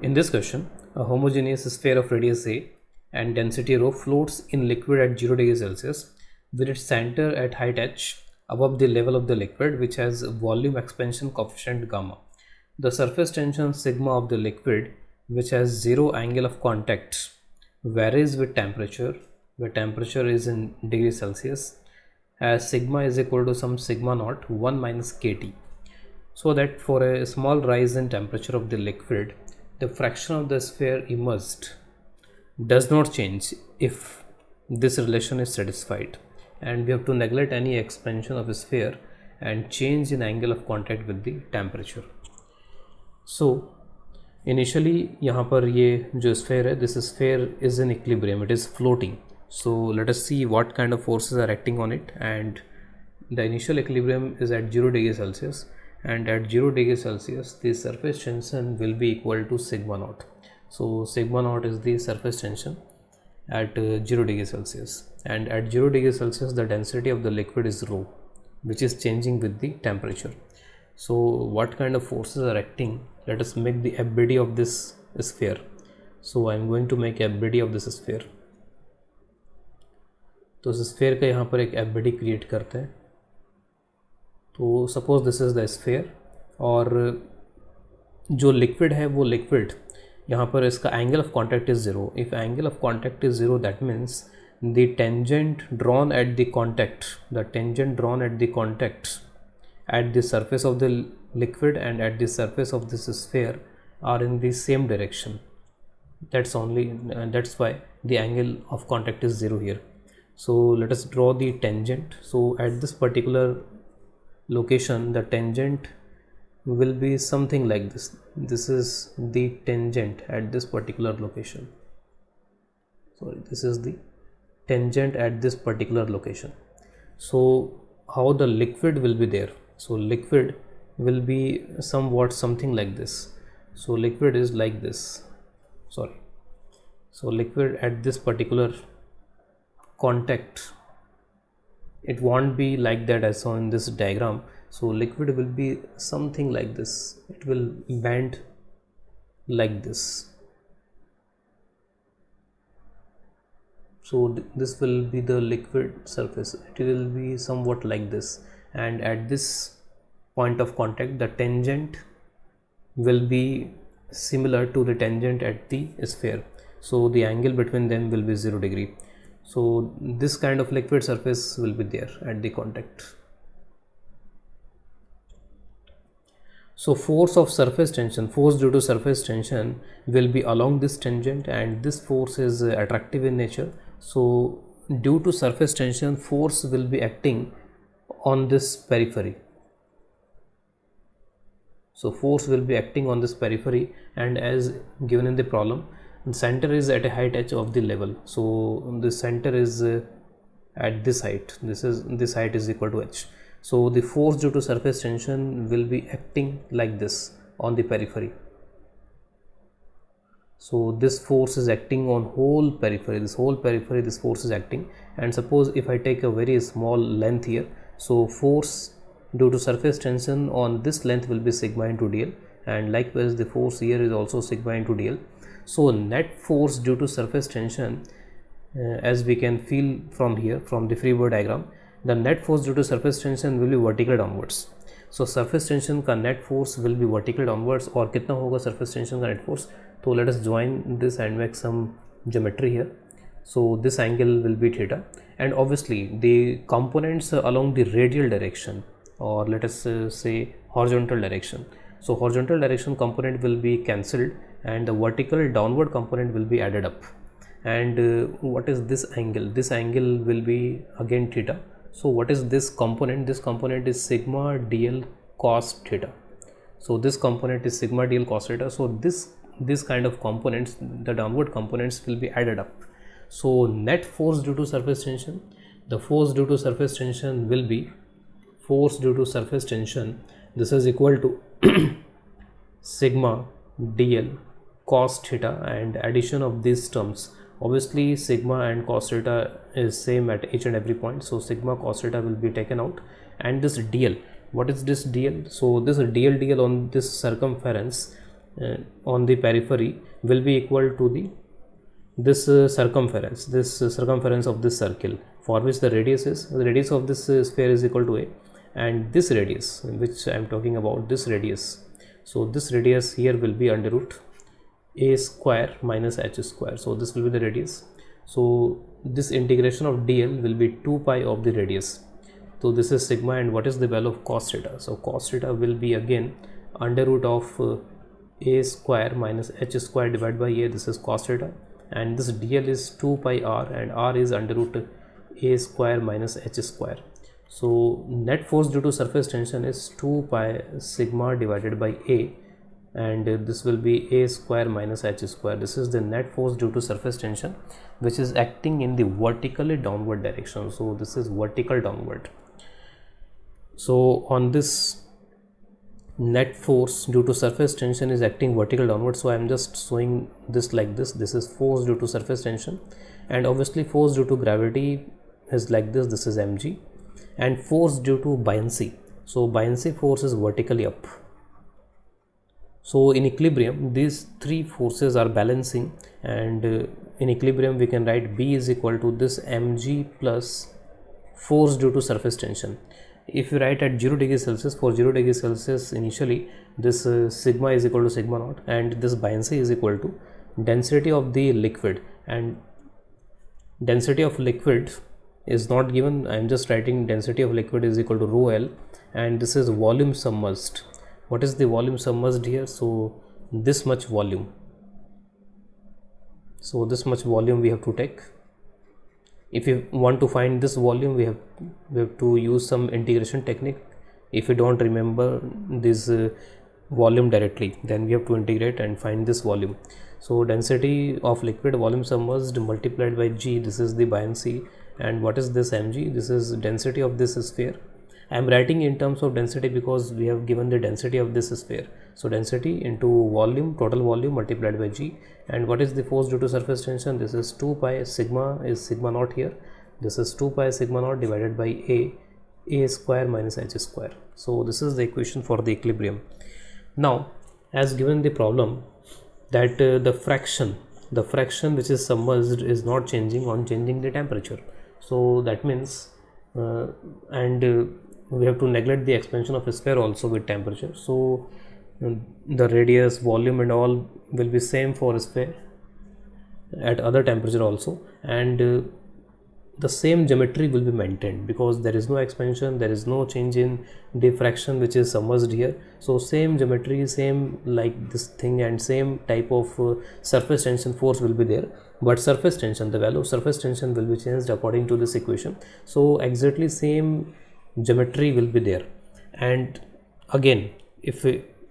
In this question, a homogeneous sphere of radius A and density rho floats in liquid at 0 degrees Celsius with its center at height h above the level of the liquid, which has volume expansion coefficient gamma. The surface tension sigma of the liquid, which has zero angle of contact, varies with temperature, where temperature is in degrees Celsius, as sigma is equal to some sigma naught 1 minus kT. So that for a small rise in temperature of the liquid, the fraction of the sphere immersed does not change if this relation is satisfied, and we have to neglect any expansion of a sphere and change in angle of contact with the temperature. So initially यहाँ पर ये जो sphere है, this sphere is in equilibrium, it is floating. So let us see what kind of forces are acting on it. And the initial equilibrium is at 0 degrees Celsius, and at 0 degrees Celsius the surface tension will be equal to sigma naught. So sigma naught is the surface tension at 0 degrees Celsius, and at 0 degrees Celsius the density of the liquid is rho, which is changing with the temperature. So what kind of forces are acting? Let us make the FBD of this sphere. So I am going to make FBD of this sphere. तो इस sphere का यहाँ पर एक FBD create करते हैं. तो suppose this is the sphere, और जो लिक्विड है वो लिक्विड यहाँ पर इसका angle of contact is zero. If angle of contact is zero, that means the tangent drawn at the contact, the tangent drawn at the contact at the surface of the liquid and at the surface of this sphere are in the same direction. That's why the angle of contact is zero here. So let us draw the tangent. So at this particular location the tangent will be something like this. This is the tangent at this particular location. This is the tangent at this particular location. So how the liquid will be there? So liquid will be somewhat something like this. So liquid is like this. So liquid at this particular contact, it won't be like that as shown in this diagram. So liquid will be something like this. It will bend like this. So this will be the liquid surface. It will be somewhat like this, and at this point of contact the tangent will be similar to the tangent at the sphere. So the angle between them will be 0 degree. So this kind of liquid surface will be there at the contact. So force of surface tension, force due to surface tension will be along this tangent, and this force is attractive in nature. So due to surface tension, force will be acting on this periphery. So force will be acting on this periphery, and as given in the problem, the center is at a height h of the level. So the center is at this height. This height is equal to h. So the force due to surface tension will be acting like this on the periphery. So this force is acting on whole periphery. This force is acting. And suppose if I take a very small length here, so force due to surface tension on this length will be sigma into dl, and likewise the force here is also sigma into dl. So net force due to surface tension, as we can feel from here, from the free body diagram, the net force due to surface tension will be vertical downwards. So surface tension का net force will be vertical downwards. और कितना होगा surface tension का net force? तो let us join this and make some geometry here. So this angle will be theta, and obviously the components along the radial direction, or let us say horizontal direction. So horizontal direction component will be cancelled, and the vertical downward component will be added up. And what is this angle? This angle will be again theta. So what is this component? This component is sigma dl cos theta. So this component is sigma dl cos theta. So this kind of components, the downward components, will be added up. So net force due to surface tension, the force due to surface tension will be force due to surface tension. This is equal to sigma dl cos theta, and addition of these terms. Obviously sigma and cos theta is same at each and every point. So sigma cos theta will be taken out, and this dl, what is this dl? So this dl on this circumference on the periphery will be equal to this circumference of this circle, for which the radius of this sphere is equal to a, and this radius which I am talking about, this radius, so this radius here will be under root a square minus h square. So this will be the radius. So this integration of dl will be 2 pi of the radius. So this is sigma, and what is the value of cos theta? So cos theta will be again under root of a square minus h square divided by a. This is cos theta, and this dl is 2 pi r, and r is under root a square minus h square. So net force due to surface tension is 2 pi sigma divided by a, and this will be a square minus h square. This is the net force due to surface tension, which is acting in the vertically downward direction. So this is vertical downward. So on this net force due to surface tension is acting vertical downward, so I am just showing this like this. This is force due to surface tension, and obviously force due to gravity is like this. This is mg, and force due to buoyancy. So buoyancy force is vertically up. So in equilibrium these three forces are balancing, and in equilibrium we can write B is equal to this mg plus force due to surface tension. If you write at 0 degree Celsius, for 0 degree Celsius initially this sigma is equal to sigma naught, and this buoyancy is equal to density of the liquid, and density of liquid is not given. I am just writing density of liquid is equal to rho L, and this is volume submerged. What is the volume submerged here? So this much volume. So this much volume we have to take. If you want to find this volume, we have to use some integration technique. If you don't remember this volume directly, then we have to integrate and find this volume. So density of liquid, volume submerged multiplied by g, this is the buoyancy, and what is this mg? This is density of this sphere. I am writing in terms of density because we have given the density of this sphere. So density into volume, total volume multiplied by g. And what is the force due to surface tension? This is 2 pi sigma is sigma naught here. This is 2 pi sigma naught divided by a square minus h square. So this is the equation for the equilibrium. Now as given the problem that the fraction which is submerged is not changing on changing the temperature. So that means we have to neglect the expansion of a sphere also with temperature. So the radius, volume and all will be same for a sphere at other temperature also, and the same geometry will be maintained because there is no expansion, there is no change in the fraction which is submerged here. So same geometry, same like this thing, and same type of surface tension force will be there, but surface tension, the value of surface tension will be changed according to this equation. So exactly same geometry will be there, and again if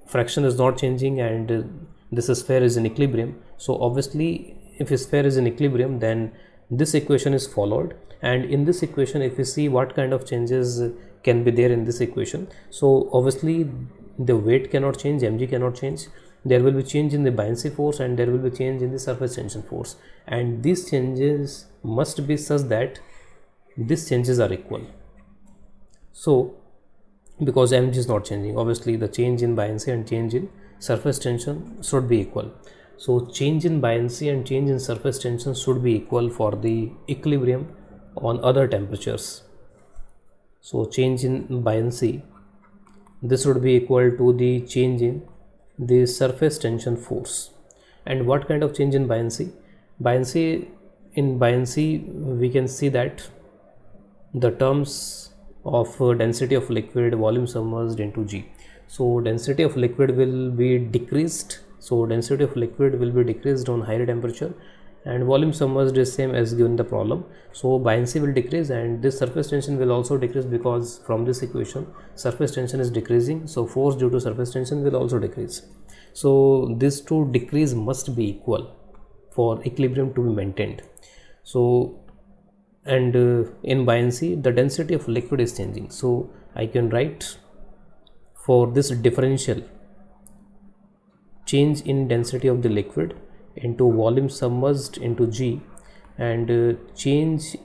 fraction is not changing and this sphere is in equilibrium, so obviously if a sphere is in equilibrium then this equation is followed. And in this equation, if you see what kind of changes can be there in this equation, so obviously the weight cannot change, mg cannot change, there will be change in the buoyancy force and there will be change in the surface tension force, and these changes must be such that these changes are equal. So because mg is not changing, obviously the change in buoyancy and change in surface tension should be equal. So change in buoyancy and change in surface tension should be equal for the equilibrium on other temperatures. So change in buoyancy, this would be equal to the change in the surface tension force. And what kind of change in buoyancy? In buoyancy we can see that the terms of density of liquid, volume submerged into g. So density of liquid will be decreased. So density of liquid will be decreased on higher temperature, and volume submerged is same as given the problem. So buoyancy will decrease and this surface tension will also decrease, because from this equation surface tension is decreasing, so force due to surface tension will also decrease. So these two decrease must be equal for equilibrium to be maintained. So and in buoyancy the density of liquid is changing, so I can write for this differential change in density of the liquid into volume submerged into g, and change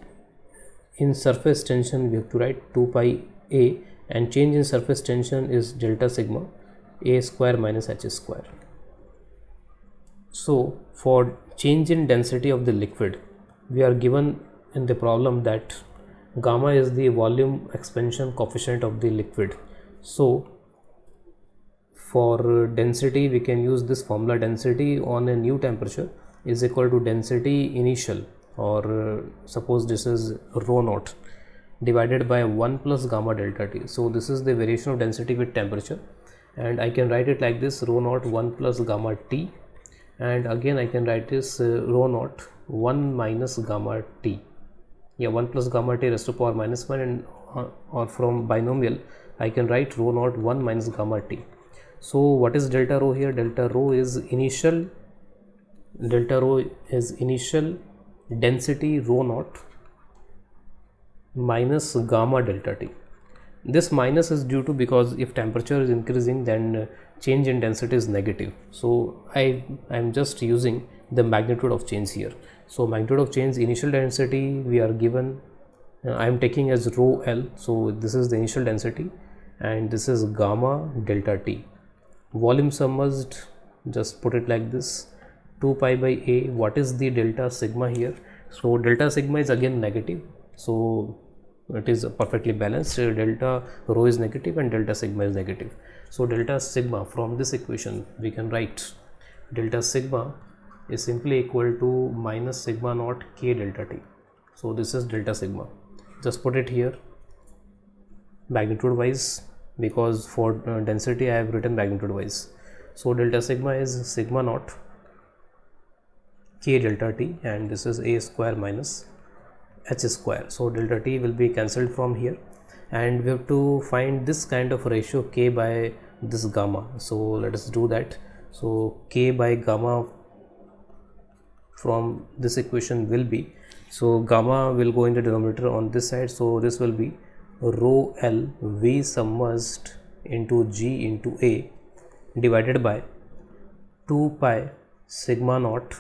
in surface tension we have to write 2 pi a, and change in surface tension is delta sigma a square minus h square. So for change in density of the liquid, we are given in the problem that gamma is the volume expansion coefficient of the liquid. So for density we can use this formula: density on a new temperature is equal to density initial, or suppose this is rho naught, divided by 1 plus gamma delta T. So this is the variation of density with temperature, and I can write it like this: rho naught 1 plus gamma T, and again I can write this rho naught 1 minus gamma T. 1 plus gamma T raised to power minus 1, and or from binomial I can write rho naught 1 minus gamma T. So what is delta rho here? Delta rho is initial density rho naught minus gamma delta T. This minus is due to, because if temperature is increasing, then change in density is negative. So I am just using the magnitude of change here. So magnitude of change, initial density we are given, I am taking as rho L. So this is the initial density and this is gamma delta T. Volume submerged, just put it like this, 2 pi by A. What is the delta sigma here? So delta sigma is again negative, so it is perfectly balanced. Delta rho is negative and delta sigma is negative. So delta sigma, from this equation we can write delta sigma is simply equal to minus sigma naught K delta T. So this is delta sigma. Just put it here magnitude wise, because for density I have written magnitude wise. So delta sigma is sigma naught K delta T, and this is A square minus H square. So delta T will be cancelled from here, and we have to find this kind of ratio K by this gamma. So let us do that. So K by gamma from this equation will be, so gamma will go in the denominator on this side, so this will be rho L V submerged into G into A divided by 2 pi sigma naught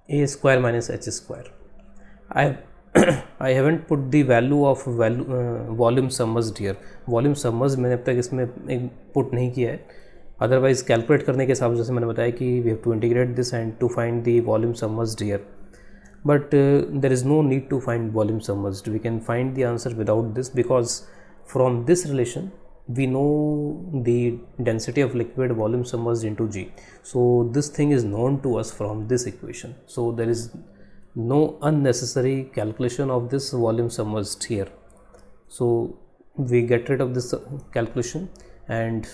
A square minus H square. I haven't put the value of volume submerged here. Volume submerged मैंने अब तक इसमें put नहीं किया है, otherwise calculate करने के हिसाब से जैसे मैंने बताया कि we have to integrate this and to find the volume submerged here. But there is no need to find volume submerged. We can find the answer without this, because from this relation we know the density of liquid volume submerged into G. So this thing is known to us from this equation. So there is no unnecessary calculation of this volume submerged here. So we get rid of this calculation, and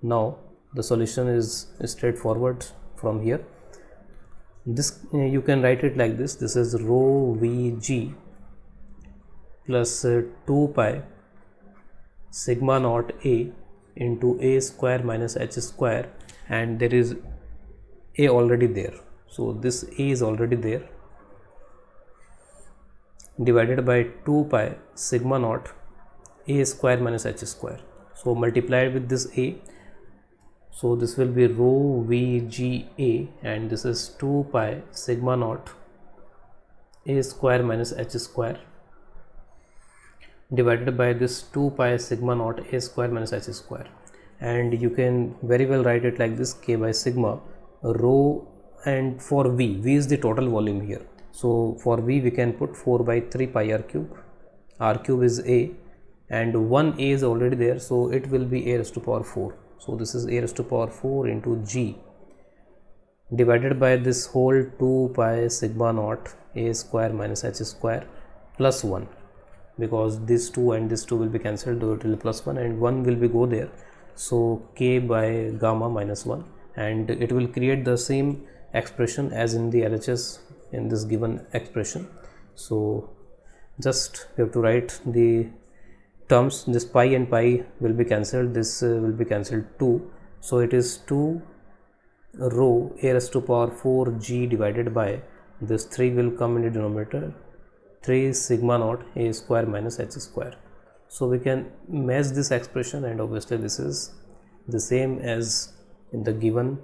now the solution is straightforward from here. This you can write it like this: this is rho Vg plus 2 pi sigma naught A into A square minus H square, and there is A already there, so this A is already there, divided by 2 pi sigma naught A square minus H square. So multiplied with this A, so this will be rho Vga, and this is 2 pi sigma naught A square minus H square divided by this 2 pi sigma naught A square minus H square. And you can very well write it like this: K by sigma rho, and for V is the total volume here. So for V we can put 4 by 3 pi r cube is A, and 1 A is already there, so it will be A raised to power 4. So this is A raised to power 4 into G divided by this whole 2 pi sigma naught A square minus H square plus 1, because this 2 and this 2 will be cancelled, though it will be plus 1 and 1 will be go there. So K by gamma minus 1, and it will create the same expression as in the LHS in this given expression. So just we have to write the terms. This pi and pi will be cancelled, this will be cancelled 2, so it is 2 rho A raised to power 4 G divided by this 3 will come in the denominator, 3 sigma naught A square minus H square. So we can match this expression, and obviously this is the same as in the given